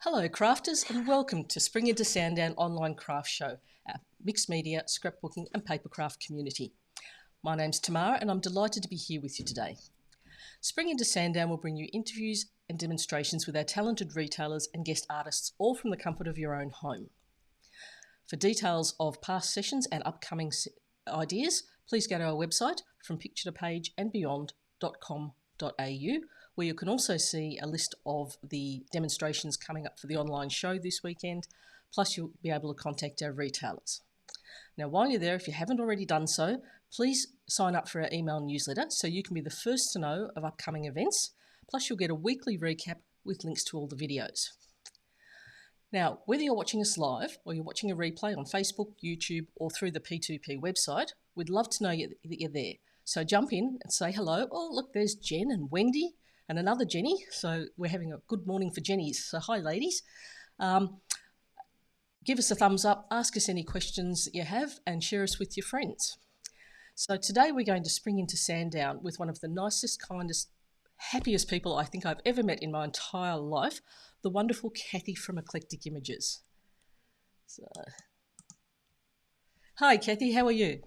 Hello crafters and welcome to Spring into Sandown online craft show, our mixed media, scrapbooking and papercraft community. My name's Tamara and I'm delighted to be here with you today. Spring into Sandown will bring you interviews and demonstrations with our talented retailers and guest artists, all from the comfort of your own home. For details of past sessions and upcoming ideas, please go to our website from picture-to-page and beyond.com.au, where you can also see a list of the demonstrations coming up for the online show this weekend, plus you'll be able to contact our retailers. Now, while you're there, if you haven't already done so, please sign up for our email newsletter so you can be the first to know of upcoming events, plus you'll get a weekly recap with links to all the videos. Now, whether you're watching us live or you're watching a replay on Facebook, YouTube, or through the P2P website, we'd love to know that you're there. So jump in and say hello. Oh, look, there's Jen and Wendy and another Jenny. So we're having a good morning for Jennies. So hi, ladies. Give us a thumbs up, ask us any questions that you have, and share us with your friends. So today we're going to spring into Sandown with one of the nicest, kindest, happiest people I think I've ever met in my entire life, the wonderful Cathy from Eclectic Images. So, hi, Cathy, how are you?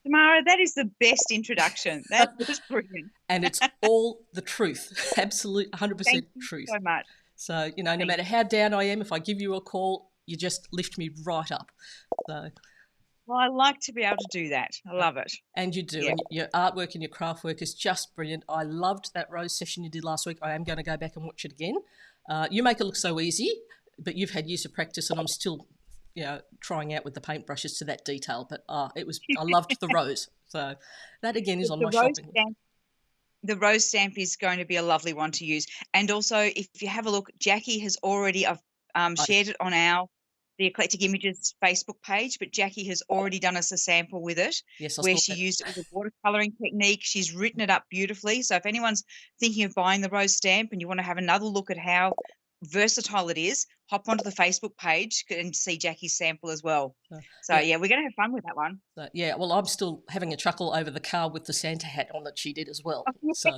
Tamara, that is the best introduction. That was brilliant. And it's all the truth, absolute 100% Thank truth. you so much. So, you know, no matter how down I am, if I give you a call, you just lift me right up. So, well, I like to be able to do that. I love it. And you do. Yeah. And your artwork and your craft work is just brilliant. I loved that rose session you did last week. I am going to go back and watch it again. You make it look so easy, but you've had years of practice, and I'm still, you know, trying out with the paintbrushes to that detail. But I loved the rose. So that again is on my shopping list. The rose stamp is going to be a lovely one to use. And also, if you have a look, Jackie has already shared it on the Eclectic Images Facebook page, but Jackie has already done us a sample with it, where she used it with a watercolouring technique. She's written it up beautifully. So if anyone's thinking of buying the rose stamp and you want to have another look at how versatile it is, hop onto the Facebook page and see Jackie's sample as well. So yeah, we're going to have fun with that one. So, yeah, well, I'm still having a chuckle over the car with the Santa hat on that she did as well. So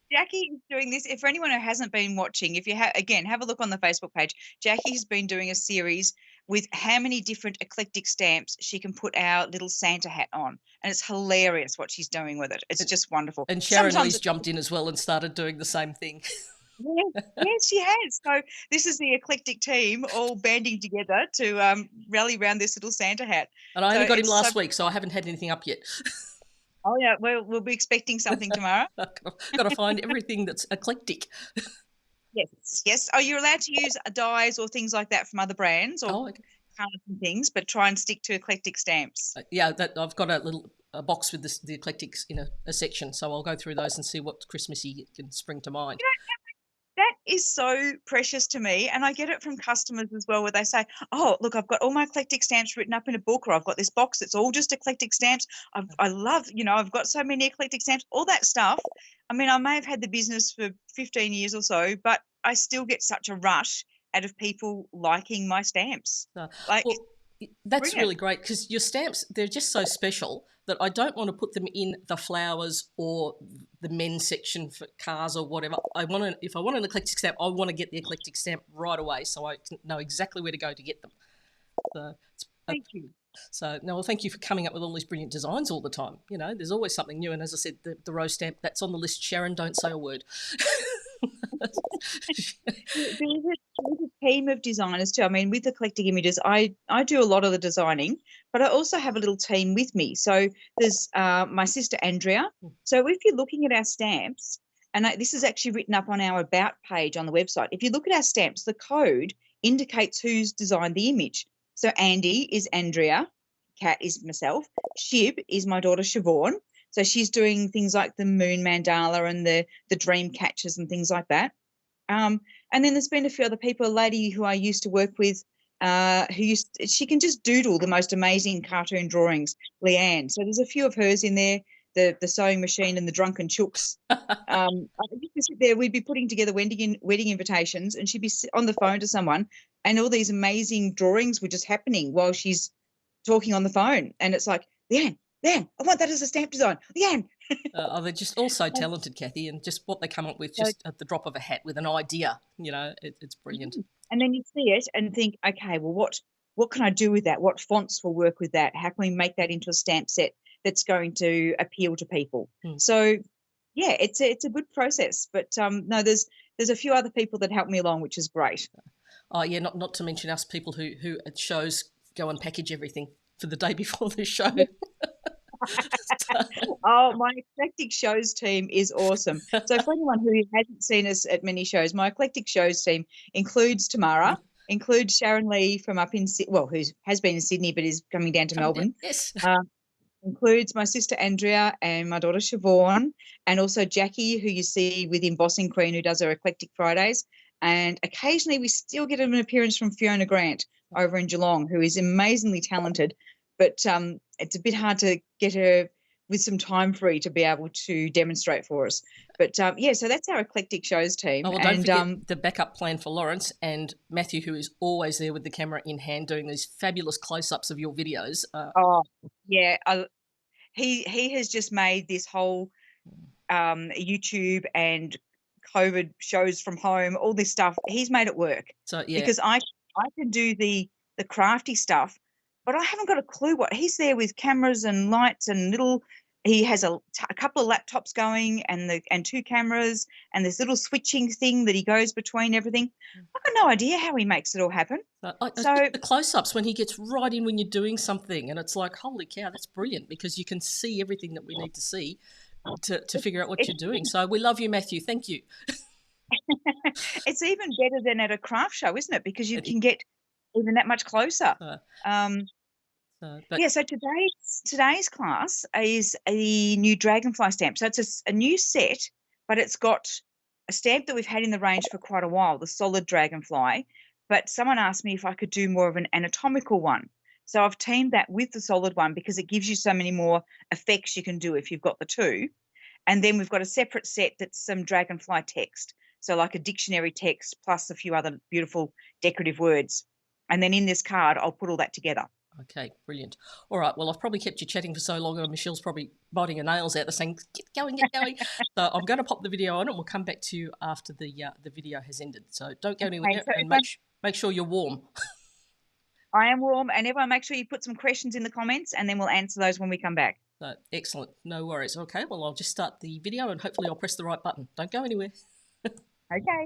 Jackie is doing this. If for anyone who hasn't been watching, if you again have a look on the Facebook page, Jackie's been doing a series with how many different eclectic stamps she can put our little Santa hat on, and it's hilarious what she's doing with it. It's just wonderful. And Sharon Lee's jumped in as well and started doing the same thing. Yes, she has. So this is the eclectic team all banding together to rally around this little Santa hat. And I only got him last week, so I haven't had anything up yet. Oh yeah, we'll be expecting something tomorrow. Got to find everything that's eclectic. Yes. Are you allowed to use dyes or things like that from other brands or colours and things, but try and stick to eclectic stamps? Yeah, I've got a box with the eclectics in a section, so I'll go through those and see what Christmassy can spring to mind. That is so precious to me, and I get it from customers as well, where they say, oh, look, I've got all my eclectic stamps written up in a book, or I've got this box that's all just eclectic stamps. I love, I've got so many eclectic stamps, all that stuff. I mean, I may have had the business for 15 years or so, but I still get such a rush out of people liking my stamps. That's brilliant. Really great, because your stamps, they're just so special that I don't want to put them in the flowers or the men's section for cars or whatever. If I want an eclectic stamp, I want to get the eclectic stamp right away so I can know exactly where to go to get them. So thank you. So, no, well, thank you for coming up with all these brilliant designs all the time. You know, there's always something new. And as I said, the rose stamp, that's on the list. Sharon, don't say a word. There's a team of designers too. I mean, with Eclectic Images, I do a lot of the designing, but I also have a little team with me. So there's my sister Andrea. So if you're looking at our stamps, and this is actually written up on our About page on the website, if you look at our stamps, the code indicates who's designed the image. So Andy is Andrea, Kat is myself, Shib is my daughter Siobhan. So she's doing things like the moon mandala and the dream catchers and things like that. And then there's been a few other people, a lady who I used to work with, she can just doodle the most amazing cartoon drawings, Leanne. So there's a few of hers in there, the sewing machine and the drunken chooks. I used to sit there, we'd be putting together wedding invitations, and she'd be on the phone to someone, and all these amazing drawings were just happening while she's talking on the phone. And it's like, Leanne, I want that as a stamp design. Leanne. They're just all so talented, Cathy, and just what they come up with So, just at the drop of a hat with an idea. It's brilliant. and then you see it and think, okay, well, what can I do with that? What fonts will work with that? How can we make that into a stamp set that's going to appeal to people? Mm. So, yeah, it's a good process. But no, there's a few other people that help me along, which is great. Oh yeah, not to mention us people who at shows go and package everything for the day before the show. Oh, my eclectic shows team is awesome. So for anyone who hasn't seen us at many shows, my eclectic shows team includes Tamara, includes Sharon Lee from up in who has been in Sydney but is coming down to Melbourne. Yes. Includes my sister Andrea and my daughter Siobhan, and also Jackie, who you see with Embossing Queen, who does her Eclectic Fridays. And occasionally we still get an appearance from Fiona Grant over in Geelong, who is amazingly talented. But it's a bit hard to get her with some time free to be able to demonstrate for us. But yeah, so that's our eclectic shows team. Oh, well, don't forget the backup plan for Lawrence and Matthew, who is always there with the camera in hand doing these fabulous close-ups of your videos. Oh, yeah. He has just made this whole YouTube and COVID shows from home, all this stuff. He's made it work. So yeah, because I can do the crafty stuff, but I haven't got a clue what he's there with cameras and lights and little. He has a couple of laptops going and two cameras and this little switching thing that he goes between everything. I've got no idea how he makes it all happen. So the close-ups when he gets right in when you're doing something, and it's like, holy cow, that's brilliant because you can see everything that we need to see to figure out what you're doing. So we love you, Matthew. Thank you. It's even better than at a craft show, isn't it? Because you can get even that much closer. So today's class is a new dragonfly stamp. So it's a new set, but it's got a stamp that we've had in the range for quite a while, the solid dragonfly. But someone asked me if I could do more of an anatomical one. So I've teamed that with the solid one because it gives you so many more effects you can do if you've got the two. And then we've got a separate set that's some dragonfly text. So like a dictionary text plus a few other beautiful decorative words. And then in this card, I'll put all that together. Okay, brilliant. All right, well, I've probably kept you chatting for so long and Michelle's probably biting her nails out there saying, get going. So I'm going to pop the video on and we'll come back to you after the video has ended. So don't go anywhere and make sure you're warm. I am warm, and everyone make sure you put some questions in the comments and then we'll answer those when we come back. So, excellent. No worries. Okay, well, I'll just start the video and hopefully I'll press the right button. Don't go anywhere. Okay.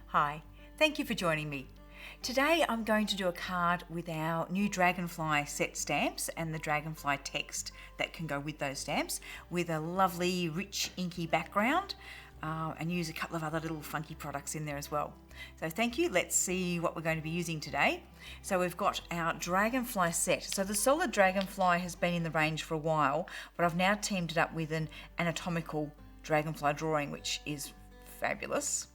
Hi, thank you for joining me. Today I'm going to do a card with our new Dragonfly set stamps and the Dragonfly text that can go with those stamps with a lovely rich inky background and use a couple of other little funky products in there as well. So thank you. Let's see what we're going to be using today. So we've got our Dragonfly set. So the solid Dragonfly has been in the range for a while, but I've now teamed it up with an anatomical Dragonfly drawing, which is fabulous.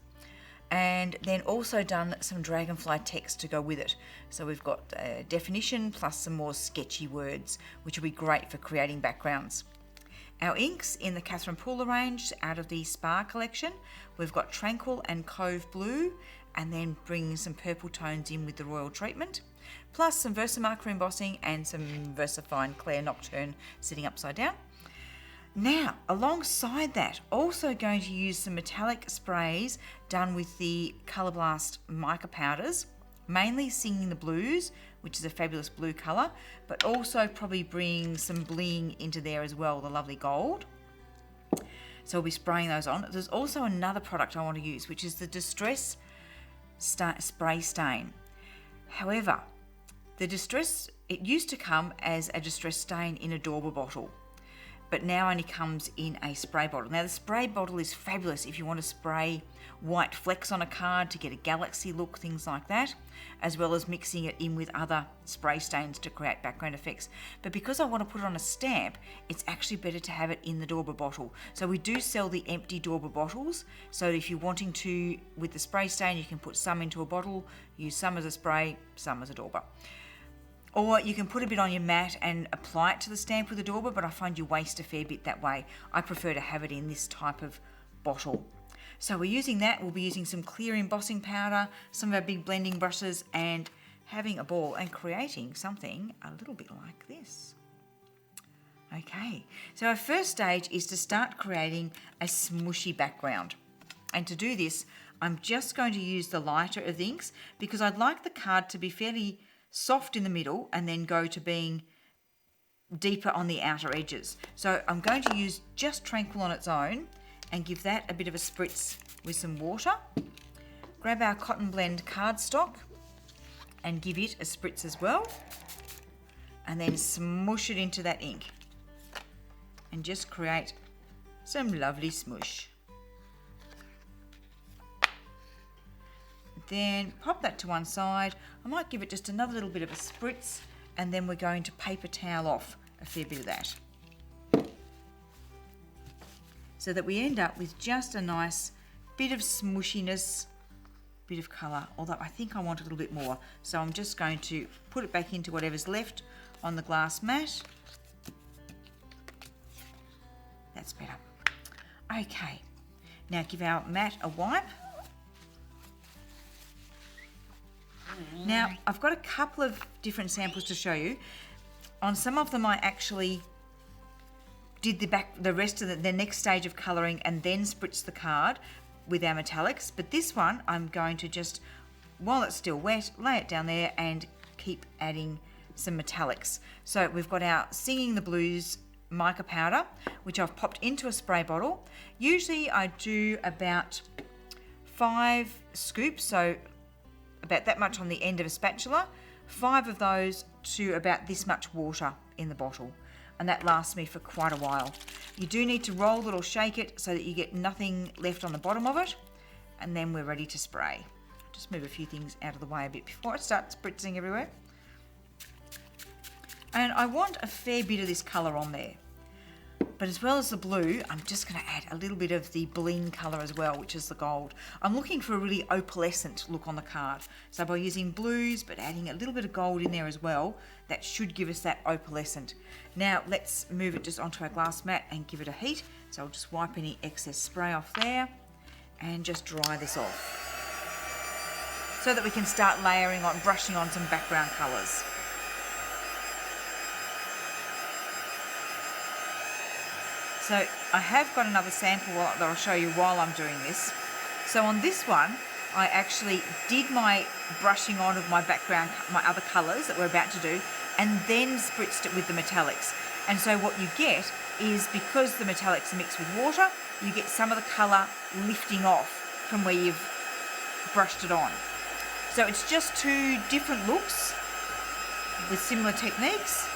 And then also done some dragonfly text to go with it. So we've got a definition plus some more sketchy words, which will be great for creating backgrounds. Our inks in the Catherine Pooler range out of the Spa collection. We've got Tranquil and Cove Blue, and then bringing some purple tones in with the Royal Treatment, plus some Versamarker embossing and some VersaFine Claire Nocturne sitting upside down. Now, alongside that, also going to use some metallic sprays done with the Colour Blast mica powders, mainly Singing the Blues, which is a fabulous blue colour, but also probably bring some bling into there as well, the lovely gold. So we'll be spraying those on. There's also another product I want to use, which is the Distress Spray Stain. However, the Distress, it used to come as a Distress Stain in a Dauber bottle, but now only comes in a spray bottle. Now the spray bottle is fabulous if you want to spray white flecks on a card to get a galaxy look, things like that, as well as mixing it in with other spray stains to create background effects. But because I want to put it on a stamp, it's actually better to have it in the Dauber bottle. So we do sell the empty Dauber bottles, so if you're wanting to, with the spray stain, you can put some into a bottle, use some as a spray, some as a Dauber. Or you can put a bit on your mat and apply it to the stamp with a Dauber, but I find you waste a fair bit that way. I prefer to have it in this type of bottle. So we're using that. We'll be using some clear embossing powder, some of our big blending brushes, and having a ball and creating something a little bit like this. Okay, so our first stage is to start creating a smooshy background. And to do this, I'm just going to use the lighter of the inks because I'd like the card to be fairly soft in the middle and then go to being deeper on the outer edges. So I'm going to use just Tranquil on its own and give that a bit of a spritz with some water. Grab our cotton blend cardstock and give it a spritz as well. And then smoosh it into that ink. And just create some lovely smoosh. Then pop that to one side. I might give it just another little bit of a spritz, and then we're going to paper towel off a fair bit of that. So that we end up with just a nice bit of smooshiness, bit of colour, although I think I want a little bit more. So I'm just going to put it back into whatever's left on the glass mat. That's better. Okay, now give our mat a wipe. Now, I've got a couple of different samples to show you. On some of them, I actually did the rest of the next stage of colouring and then spritzed the card with our metallics. But this one, I'm going to just, while it's still wet, lay it down there and keep adding some metallics. So we've got our Singing the Blues mica powder, which I've popped into a spray bottle. Usually I do about 5 scoops, so about that much on the end of a spatula, 5 of those to about this much water in the bottle, and that lasts me for quite a while. You do need to roll it or shake it so that you get nothing left on the bottom of it, and then we're ready to spray. Just move a few things out of the way a bit before I start spritzing everywhere. And I want a fair bit of this colour on there. But as well as the blue, I'm just going to add a little bit of the bling colour as well, which is the gold. I'm looking for a really opalescent look on the card. So by using blues, but adding a little bit of gold in there as well, that should give us that opalescent. Now let's move it just onto our glass mat and give it a heat. So I'll just wipe any excess spray off there and just dry this off, so that we can start layering on, brushing on some background colours. So I have got another sample that I'll show you while I'm doing this. So on this one, I actually did my brushing on of my background, my other colours that we're about to do, and then spritzed it with the metallics. And so what you get is, because the metallics are mixed with water, you get some of the colour lifting off from where you've brushed it on. So it's just 2 different looks with similar techniques,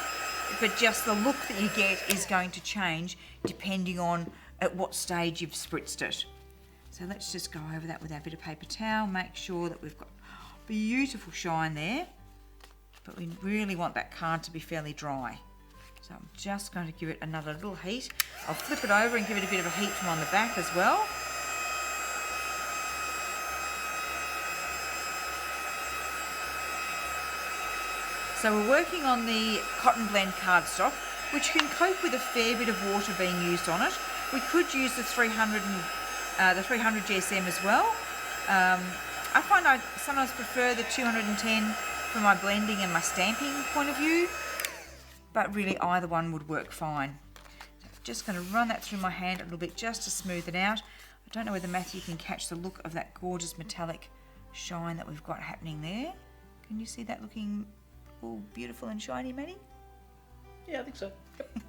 but just the look that you get is going to change depending on at what stage you've spritzed it. So let's just go over that with our bit of paper towel, make sure that we've got beautiful shine there, but we really want that card to be fairly dry. So I'm just going to give it another little heat. I'll flip it over and give it a bit of a heat from on the back as well. So we're working on the cotton blend cardstock, which can cope with a fair bit of water being used on it. We could use the 300 GSM as well. I find I sometimes prefer the 210 for my blending and my stamping point of view, but really either one would work fine. So I'm just going to run that through my hand a little bit just to smooth it out. I don't know whether Matthew can catch the look of that gorgeous metallic shine that we've got happening there. Can you see that looking all beautiful and shiny, Matty? Yeah, I think so.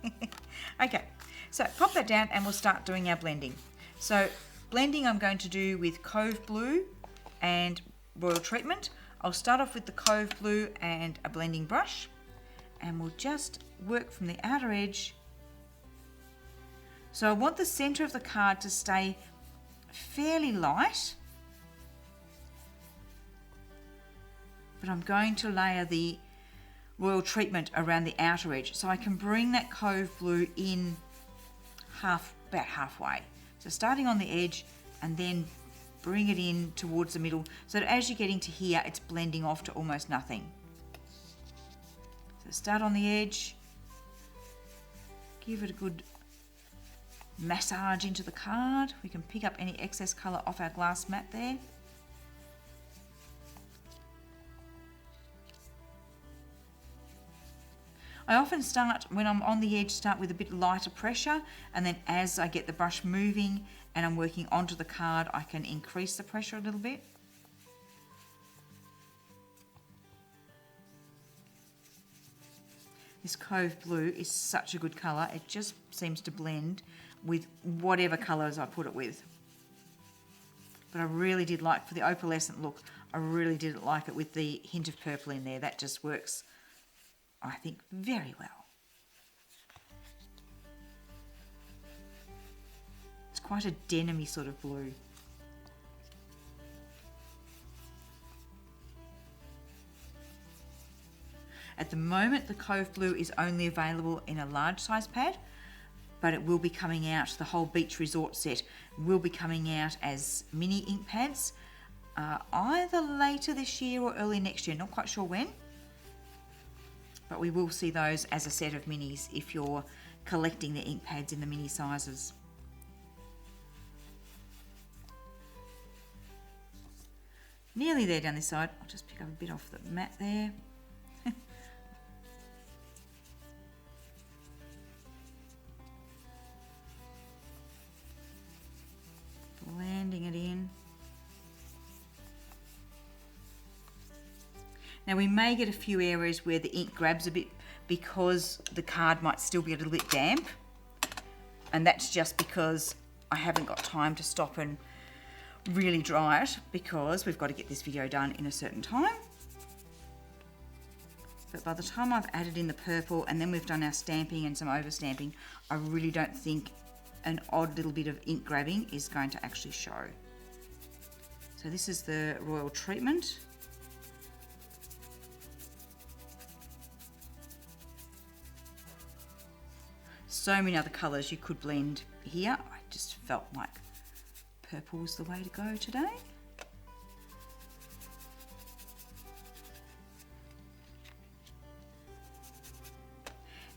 Yep. Okay, so pop that down and we'll start doing our blending. So blending I'm going to do with Cove Blue and Royal Treatment. I'll start off with the Cove Blue and a blending brush, and we'll just work from the outer edge. So I want the centre of the card to stay fairly light, but I'm going to layer the Royal Treatment around the outer edge, so I can bring that Cove Blue in about halfway. So starting on the edge and then bring it in towards the middle, so that as you're getting to here, it's blending off to almost nothing. So start on the edge, give it a good massage into the card. We can pick up any excess colour off our glass mat there. I often start, when I'm on the edge, start with a bit lighter pressure, and then as I get the brush moving and I'm working onto the card, I can increase the pressure a little bit. This Cove Blue is such a good colour. It just seems to blend with whatever colours I put it with. But I really did like, for the opalescent look, I really did like it with the hint of purple in there. That just works, I think, very well. It's quite a denim-y sort of blue. At the moment, the Cove Blue is only available in a large size pad, but it will be coming out, the whole beach resort set will be coming out as mini ink pads, either later this year or early next year, not quite sure when. But we will see those as a set of minis if you're collecting the ink pads in the mini sizes. Nearly there down this side. I'll just pick up a bit off the mat there. Blending it in. Now we may get a few areas where the ink grabs a bit because the card might still be a little bit damp, and that's just because I haven't got time to stop and really dry it because we've got to get this video done in a certain time. But by the time I've added in the purple and then we've done our stamping and some overstamping, I really don't think an odd little bit of ink grabbing is going to actually show. So this is the royal treatment. So many other colours you could blend here. I just felt like purple was the way to go today.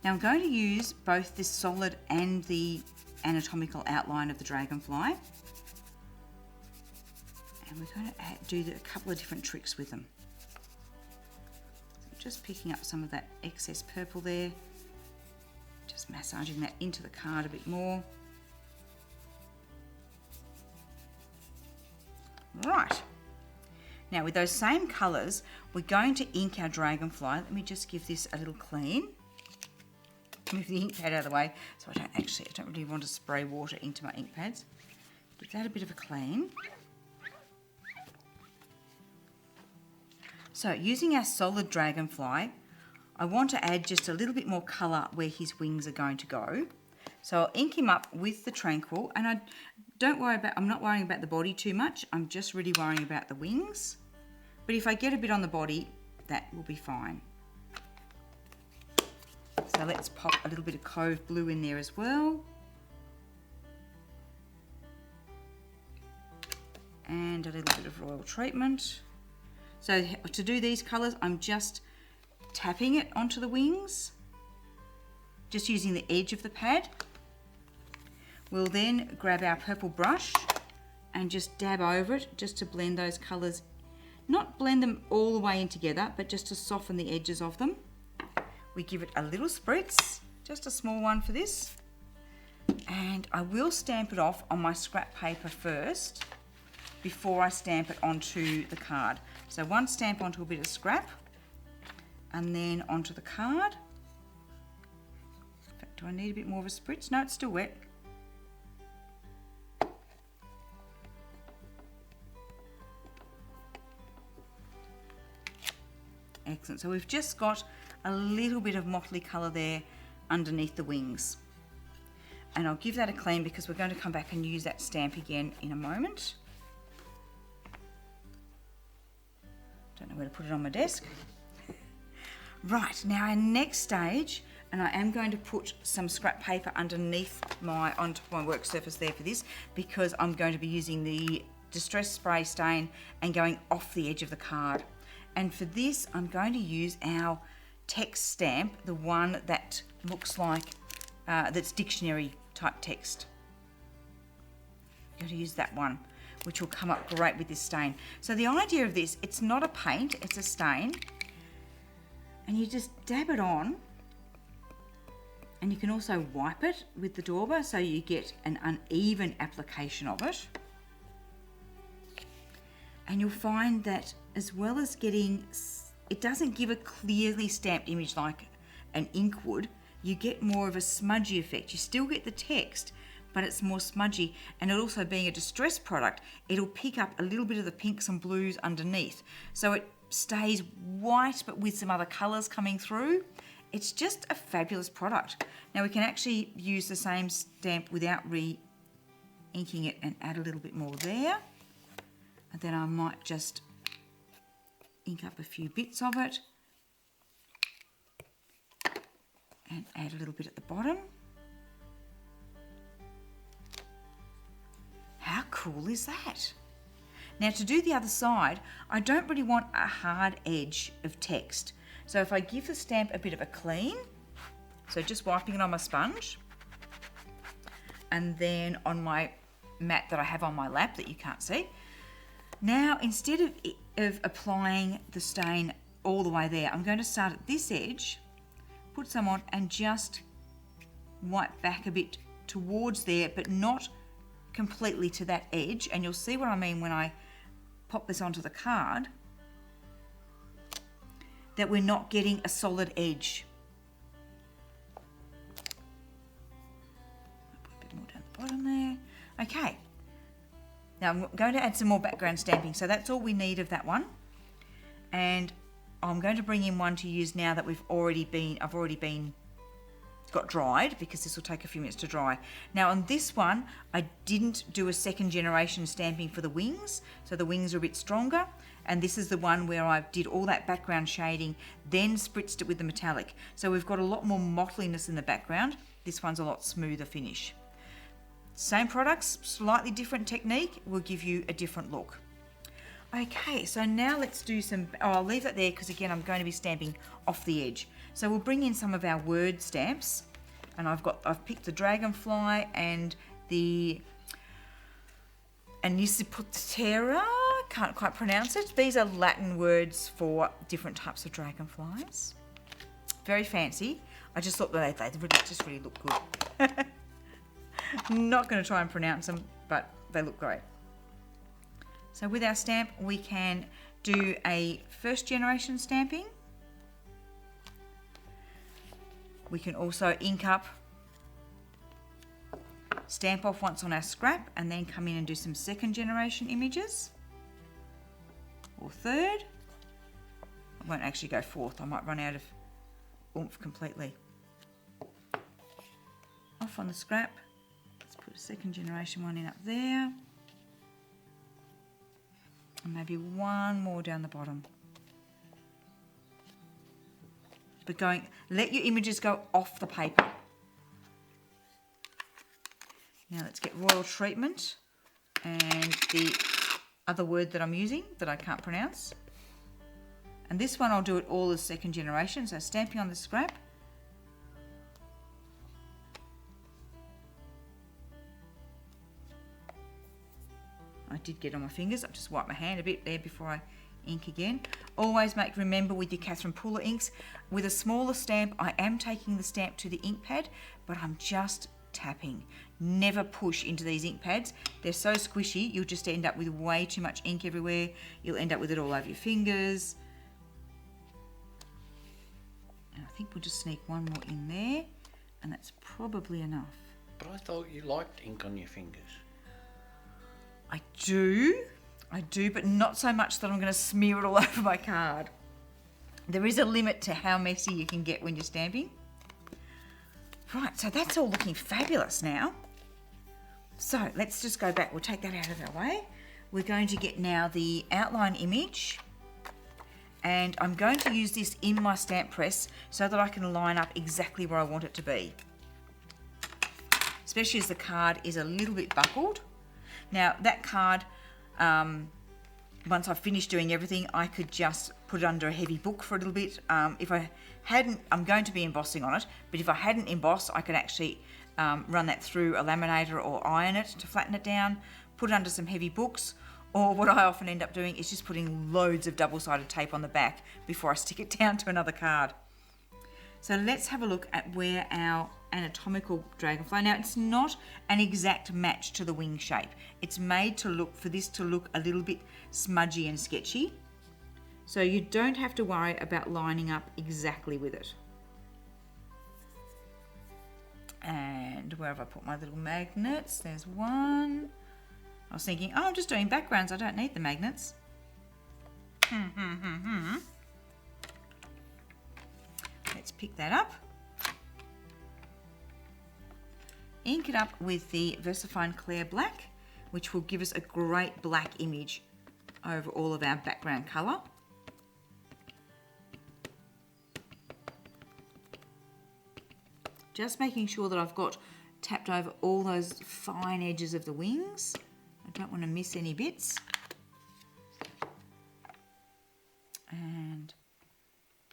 Now I'm going to use both this solid and the anatomical outline of the dragonfly, and we're going to do a couple of different tricks with them. So just picking up some of that excess purple there, just massaging that into the card a bit more. Right, now with those same colours we're going to ink our dragonfly. Let me just give this a little clean. Move the ink pad out of the way so I don't really want to spray water into my ink pads. Give that a bit of a clean. So using our solid dragonfly, I want to add just a little bit more colour where his wings are going to go. So I'll ink him up with the Tranquil, and I'm not worrying about the body too much. I'm just really worrying about the wings. But if I get a bit on the body, that will be fine. So let's pop a little bit of Cove Blue in there as well. And a little bit of royal treatment. So to do these colours, I'm just tapping it onto the wings, just using the edge of the pad. We'll then grab our purple brush and just dab over it just to blend those colours, not blend them all the way in together, but just to soften the edges of them. We give it a little spritz, just a small one for this. And I will stamp it off on my scrap paper first before I stamp it onto the card. So one stamp onto a bit of scrap and then onto the card. In fact, do I need a bit more of a spritz? No, it's still wet. Excellent. So we've just got a little bit of motley colour there underneath the wings. And I'll give that a clean because we're going to come back and use that stamp again in a moment. Don't know where to put it on my desk. Right, now our next stage, and I am going to put some scrap paper underneath onto my work surface there for this, because I'm going to be using the Distress Spray Stain and going off the edge of the card. And for this, I'm going to use our text stamp, the one that looks like, that's dictionary type text. going to use that one, which will come up great with this stain. So the idea of this, it's not a paint, it's a stain. And you just dab it on. And you can also wipe it with the dauber so you get an uneven application of it. And you'll find that as well as getting, it doesn't give a clearly stamped image like an ink would, you get more of a smudgy effect. You still get the text, but it's more smudgy. And it also being a distress product, it'll pick up a little bit of the pinks and blues underneath. So it stays white, but with some other colours coming through. It's just a fabulous product. Now we can actually use the same stamp without re-inking it and add a little bit more there. And then I might just ink up a few bits of it and add a little bit at the bottom. How cool is that? Now to do the other side, I don't really want a hard edge of text. So if I give the stamp a bit of a clean, so just wiping it on my sponge, and then on my mat that I have on my lap that you can't see, now instead of applying the stain all the way there, I'm going to start at this edge, put some on and just wipe back a bit towards there, but not completely to that edge. And you'll see what I mean when I pop this onto the card, that we're not getting a solid edge. Put a bit more down the bottom there. Okay. Now I'm going to add some more background stamping. So that's all we need of that one. And I'm going to bring in one to use now that I've already got dried, because this will take a few minutes to dry. Now on this one, I didn't do a second generation stamping for the wings. So the wings are a bit stronger. And this is the one where I did all that background shading, then spritzed it with the metallic. So we've got a lot more mottliness in the background. This one's a lot smoother finish. Same products, slightly different technique will give you a different look. Okay, so now let's do some, I'll leave that there because again, I'm going to be stamping off the edge. So we'll bring in some of our word stamps, and I've picked the dragonfly and the Anisiputera, can't quite pronounce it. These are Latin words for different types of dragonflies. Very fancy. I just thought that they just really look good. Not going to try and pronounce them, but they look great. So with our stamp, we can do a first generation stamping. We can also ink up, stamp off once on our scrap, and then come in and do some second generation images. Or third. I won't actually go fourth, I might run out of oomph completely. Off on the scrap. Let's put a second generation one in up there. And maybe one more down the bottom. But let your images go off the paper. Now let's get royal treatment and the other word that I'm using that I can't pronounce. And this one I'll do it all as second generation, so stamping on the scrap. I did get on my fingers, I've just wiped my hand a bit there before I ink again. Always remember with your Catherine Puller inks, with a smaller stamp, I am taking the stamp to the ink pad, but I'm just tapping. Never push into these ink pads. They're so squishy, you'll just end up with way too much ink everywhere. You'll end up with it all over your fingers. And I think we'll just sneak one more in there, and that's probably enough. But I thought you liked ink on your fingers. I do, but not so much that I'm going to smear it all over my card. There is a limit to how messy you can get when you're stamping. Right, so that's all looking fabulous now. So let's just go back. We'll take that out of our way. We're going to get now the outline image, and I'm going to use this in my stamp press so that I can line up exactly where I want it to be. Especially as the card is a little bit buckled. Now that card, once I've finished doing everything, I could just put it under a heavy book for a little bit. If I hadn't, I'm going to be embossing on it, but if I hadn't embossed, I could actually run that through a laminator or iron it to flatten it down. put it under some heavy books, or what I often end up doing is just putting loads of double-sided tape on the back before I stick it down to another card. So let's have a look at where our anatomical dragonfly. Now it's not an exact match to the wing shape. It's made to look, for this to look a little bit smudgy and sketchy. So you don't have to worry about lining up exactly with it. And where have I put my little magnets? There's one. I was thinking, oh, I'm just doing backgrounds. I don't need the magnets. Let's pick that up. Ink it up with the VersaFine Clear Black, which will give us a great black image over all of our background colour. Just making sure that I've got tapped over all those fine edges of the wings. I don't want to miss any bits. And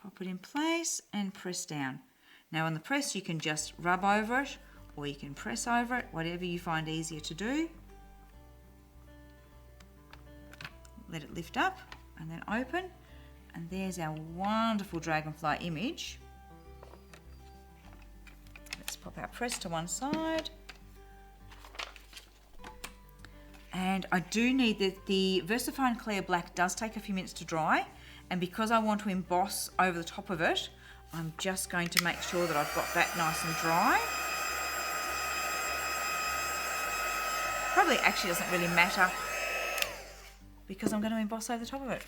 pop it in place and press down. Now on the press you can just rub over it or you can press over it, whatever you find easier to do. Let it lift up and then open, and there's our wonderful dragonfly image. Let's pop our press to one side. And I do need the VersaFine Clear Black does take a few minutes to dry, and because I want to emboss over the top of it, I'm just going to make sure that I've got that nice and dry. Probably actually doesn't really matter because I'm going to emboss over the top of it.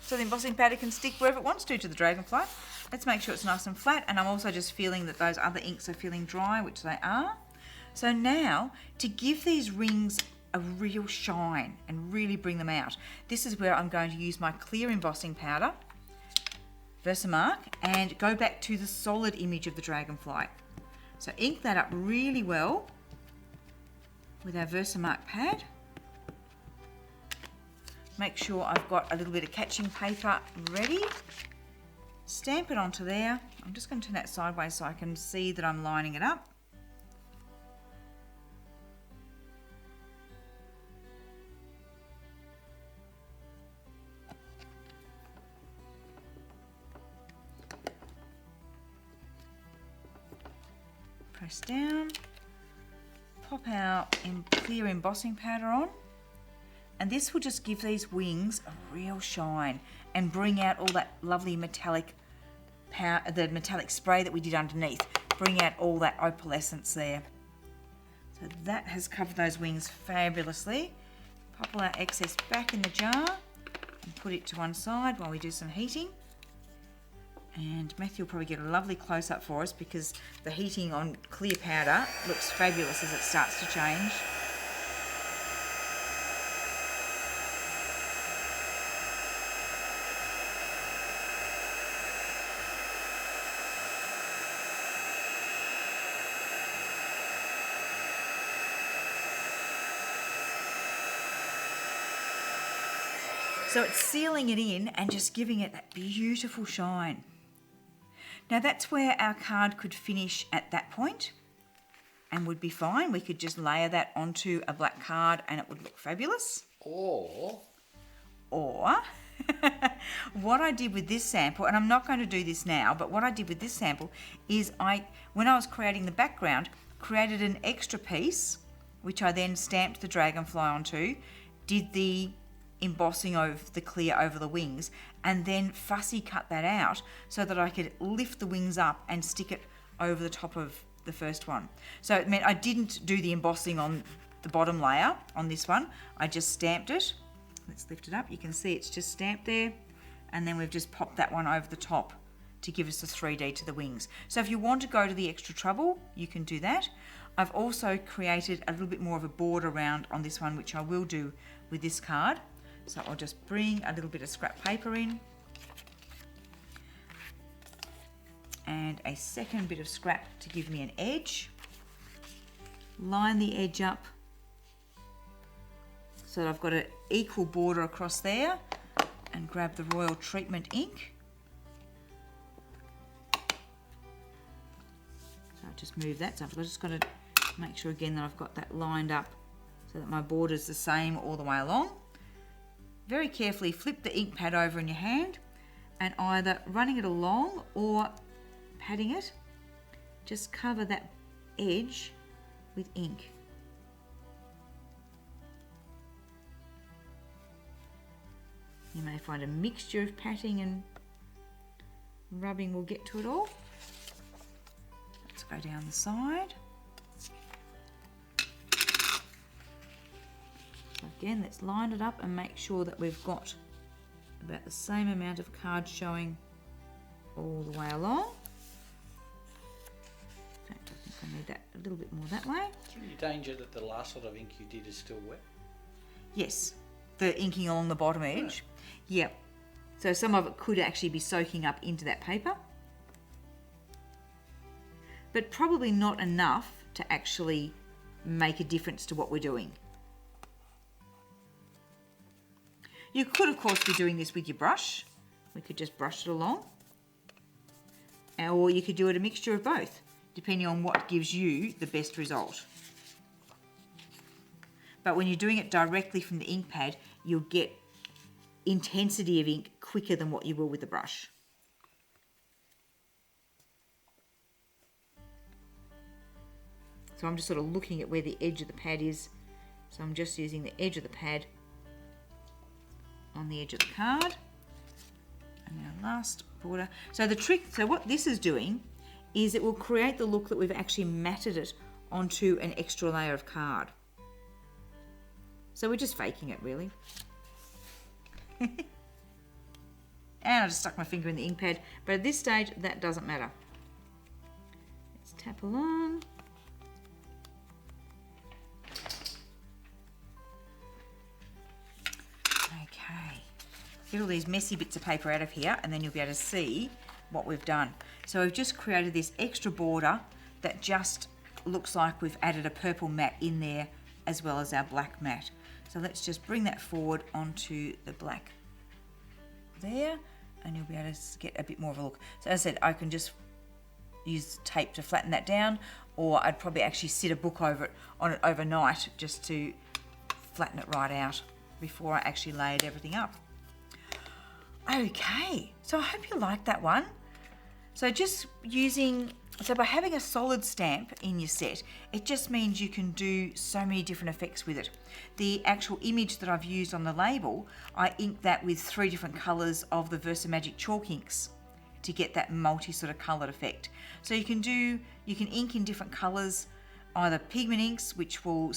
So the embossing powder can stick wherever it wants to the dragonfly. Let's make sure it's nice and flat, and I'm also just feeling that those other inks are feeling dry, which they are. So now, to give these rings a real shine and really bring them out, this is where I'm going to use my clear embossing powder, Versamark, and go back to the solid image of the dragonfly. So ink that up really well with our Versamark pad. Make sure I've got a little bit of catching paper ready. Stamp it onto there. I'm just going to turn that sideways so I can see that I'm lining it up. Press down, pop our clear embossing powder on, and this will just give these wings a real shine and bring out all that lovely metallic powder, the metallic spray that we did underneath, bring out all that opalescence there. So that has covered those wings fabulously. Pop all our excess back in the jar and put it to one side while we do some heating. And Matthew will probably get a lovely close-up for us because the heating on clear powder looks fabulous as it starts to change. So it's sealing it in and just giving it that beautiful shine. Now that's where our card could finish at that point and would be fine. We could just layer that onto a black card and it would look fabulous. Or what I did with this sample, and I'm not going to do this now, but what I did with this sample is when I was creating the background, created an extra piece, which I then stamped the dragonfly onto, did the embossing of the clear over the wings, and then fussy cut that out so that I could lift the wings up and stick it over the top of the first one. So it meant I didn't do the embossing on the bottom layer on this one. I just stamped it. Let's lift it up. You can see it's just stamped there, and then we've just popped that one over the top to give us the 3D to the wings. So if you want to go to the extra trouble, you can do that. I've also created a little bit more of a border around on this one, which I will do with this card. So I'll just bring a little bit of scrap paper in and a second bit of scrap to give me an edge. Line the edge up so that I've got an equal border across there, and grab the Royal Treatment ink. So I'll just move that. So I've just got to make sure again that I've got that lined up so that my border's the same all the way along. Very carefully flip the ink pad over in your hand and either running it along or patting it, just cover that edge with ink. You may find a mixture of patting and rubbing will get to it all. Let's go down the side. So again, let's line it up and make sure that we've got about the same amount of card showing all the way along. In fact, I think I need that a little bit more that way. Is there any danger that the last lot of ink you did is still wet? Yes, the inking along the bottom edge. Yeah. Yep. So some of it could actually be soaking up into that paper, but probably not enough to actually make a difference to what we're doing. You could, of course, be doing this with your brush. We could just brush it along. Or you could do it a mixture of both, depending on what gives you the best result. But when you're doing it directly from the ink pad, you'll get intensity of ink quicker than what you will with the brush. So I'm just sort of looking at where the edge of the pad is. So I'm just using the edge of the pad on the edge of the card. And our last border. So the trick, so what this is doing is it will create the look that we've actually matted it onto an extra layer of card. So we're just faking it, really. And I just stuck my finger in the ink pad, but at this stage that doesn't matter. Let's tap along. Okay, get all these messy bits of paper out of here and then you'll be able to see what we've done. So we've just created this extra border that just looks like we've added a purple mat in there as well as our black mat. So let's just bring that forward onto the black there and you'll be able to get a bit more of a look. So as I said, I can just use tape to flatten that down, or I'd probably actually sit a book on it overnight just to flatten it right out before I actually laid everything up. Okay, so I hope you liked that one. So by having a solid stamp in your set, it just means you can do so many different effects with it. The actual image that I've used on the label, I inked that with 3 different colours of the Versamagic chalk inks to get that multi sort of coloured effect. So you can ink in different colours, either pigment inks, which will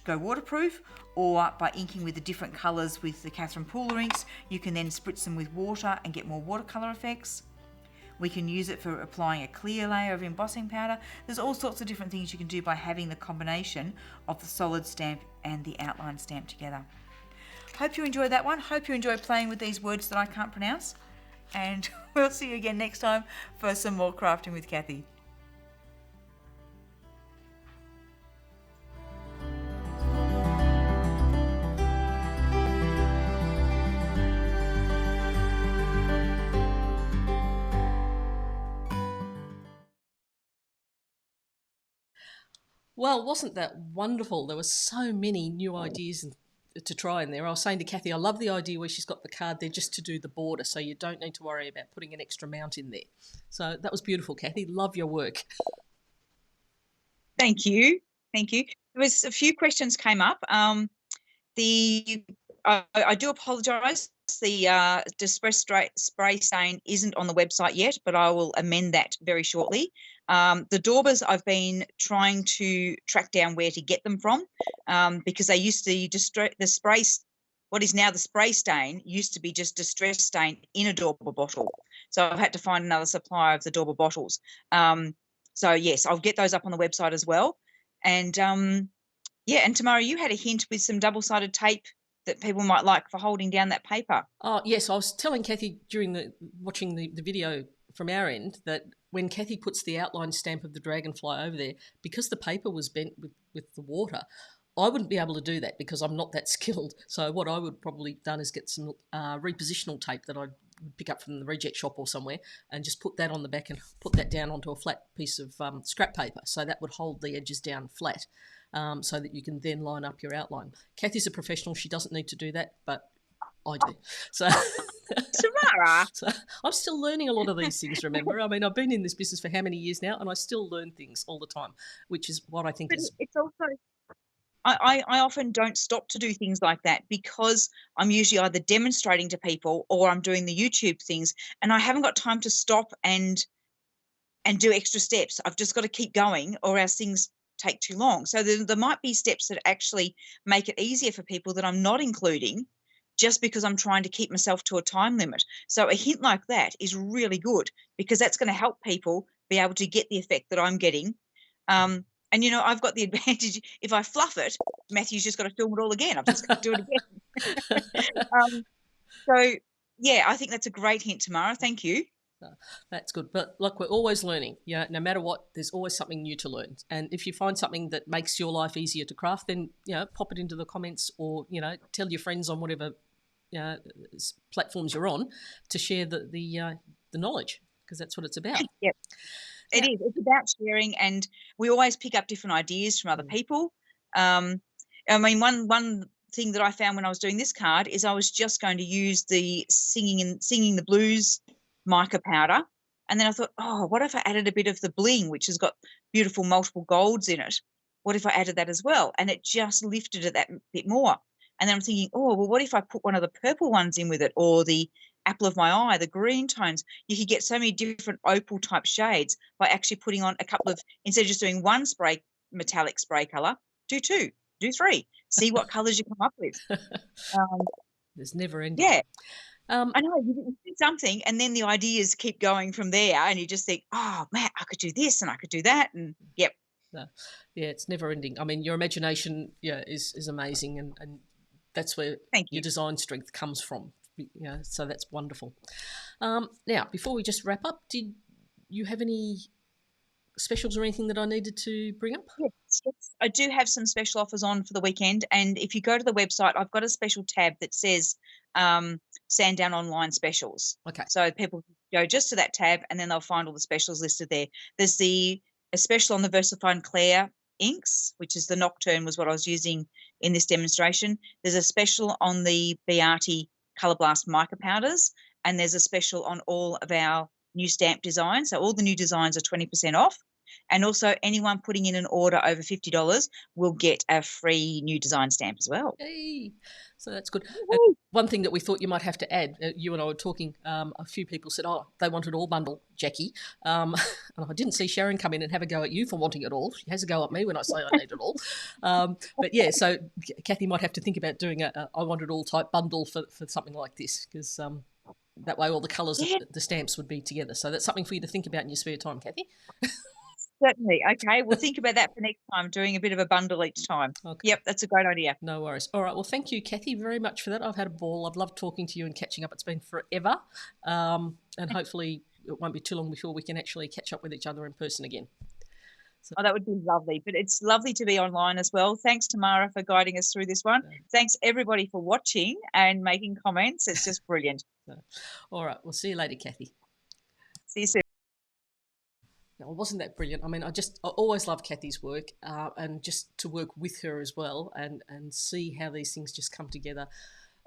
go waterproof, or by inking with the different colours with the Catherine Pooler inks, you can then spritz them with water and get more watercolour effects. We can use it for applying a clear layer of embossing powder. There's all sorts of different things you can do by having the combination of the solid stamp and the outline stamp together. Hope you enjoyed that one. Hope you enjoy playing with these words that I can't pronounce. And we'll see you again next time for some more crafting with Cathy. Well, wasn't that wonderful? There were so many new ideas to try in there. I was saying to Cathy, I love the idea where she's got the card there just to do the border, so you don't need to worry about putting an extra mount in there. So that was beautiful, Cathy. Love your work. Thank you. Thank you. There was a few questions came up. I do apologise. The Distress Spray Stain isn't on the website yet, but I will amend that very shortly. The daubers, I've been trying to track down where to get them from, because they used to what is now the spray stain used to be just Distress Stain in a dauber bottle. So I've had to find another supplier of the dauber bottles. So yes, I'll get those up on the website as well. And yeah, and Tamara, you had a hint with some double-sided tape that people might like for holding down that paper. Oh yes, I was telling Cathy during watching the video from our end that when Cathy puts the outline stamp of the dragonfly over there, because the paper was bent with the water, I wouldn't be able to do that because I'm not that skilled. So what I would probably done is get some repositional tape that I'd pick up from the reject shop or somewhere and just put that on the back and put that down onto a flat piece of scrap paper. So that would hold the edges down flat. so that you can then line up your outline. Cathy's a professional. She doesn't need to do that, but I do. So, Samara. so I'm still learning a lot of these things, remember? I mean, I've been in this business for how many years now, and I still learn things all the time, which is what I think But is... it's also, I often don't stop to do things like that because I'm usually either demonstrating to people or I'm doing the YouTube things, and I haven't got time to stop and do extra steps. I've just got to keep going or else things take too long. So there might be steps that actually make it easier for people that I'm not including just because I'm trying to keep myself to a time limit. So a hint like that is really good because that's going to help people be able to get the effect that I'm getting. And, you know, I've got the advantage. If I fluff it, Matthew's just got to film it all again. I've just got to do it again. So, yeah, I think that's a great hint, Tamara. Thank you. So that's good. But look, we're always learning. You know, no matter what, there's always something new to learn. And if you find something that makes your life easier to craft, then, you know, pop it into the comments or, you know, tell your friends on whatever platforms you're on to share the knowledge, because that's what it's about. Yep. It is. It's about sharing, and we always pick up different ideas from other people. I mean, one thing that I found when I was doing this card is I was just going to use the singing the blues mica powder, and then I thought, oh, what if I added a bit of the bling, which has got beautiful multiple golds in it? What if I added that as well? And it just lifted it that bit more. And then I'm thinking, oh, well, what if I put one of the purple ones in with it, or the apple of my eye, the green tones? You could get so many different opal type shades by actually putting on a couple of, instead of just doing one spray, metallic spray color, do two, do three, see what colors you come up with. There's never ending. Yeah. I know, you do something and then the ideas keep going from there, and you just think, oh, Matt, I could do this and I could do that. And yep. Yeah, it's never ending. I mean, your imagination is amazing, and that's where your design strength comes from. You know, so that's wonderful. Now, before we just wrap up, did you have any specials or anything that I needed to bring up? Yes, I do have some special offers on for the weekend, and if you go to the website, I've got a special tab that says Sandown Online Specials. Okay. So people go just to that tab and then they'll find all the specials listed there. There's a special on the VersaFine Claire inks, which is the Nocturne was what I was using in this demonstration. There's a special on the Beati Colour Blast mica powders, and there's a special on all of our new stamp designs. So all the new designs are 20% off. And also anyone putting in an order over $50 will get a free new design stamp as well. Hey, so that's good. One thing that we thought you might have to add, you and I were talking, a few people said, oh, they wanted all bundle, Jackie. And I didn't see Sharon come in and have a go at you for wanting it all. She has a go at me when I say I need it all. But yeah, so Cathy might have to think about doing a I want it all type bundle for something like this, because that way all the colours of the stamps would be together. So that's something for you to think about in your spare time, Cathy. Certainly. Okay, we'll think about that for next time, doing a bit of a bundle each time. Okay. Yep, that's a great idea. No worries. All right, well, thank you, Cathy, very much for that. I've had a ball. I've loved talking to you and catching up. It's been forever. And hopefully it won't be too long before we can actually catch up with each other in person again. So. Oh, that would be lovely. But it's lovely to be online as well. Thanks, Tamara, for guiding us through this one. Thanks, everybody, for watching and making comments. It's just brilliant. All right, we'll see you later, Cathy. See you soon. No, wasn't that brilliant? I mean, I always love Cathy's work, and just to work with her as well and see how these things just come together.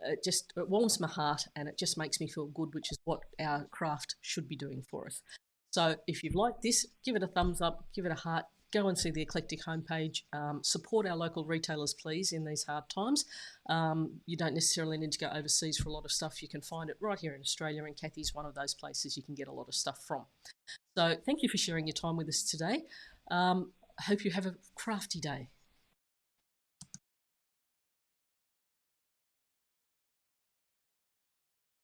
It warms my heart, and it just makes me feel good, which is what our craft should be doing for us. So if you've liked this, give it a thumbs up, give it a heart, go and see the Eclectic homepage. Support our local retailers, please, in these hard times. You don't necessarily need to go overseas for a lot of stuff. You can find it right here in Australia, and Cathy's one of those places you can get a lot of stuff from. So thank you for sharing your time with us today. I hope you have a crafty day.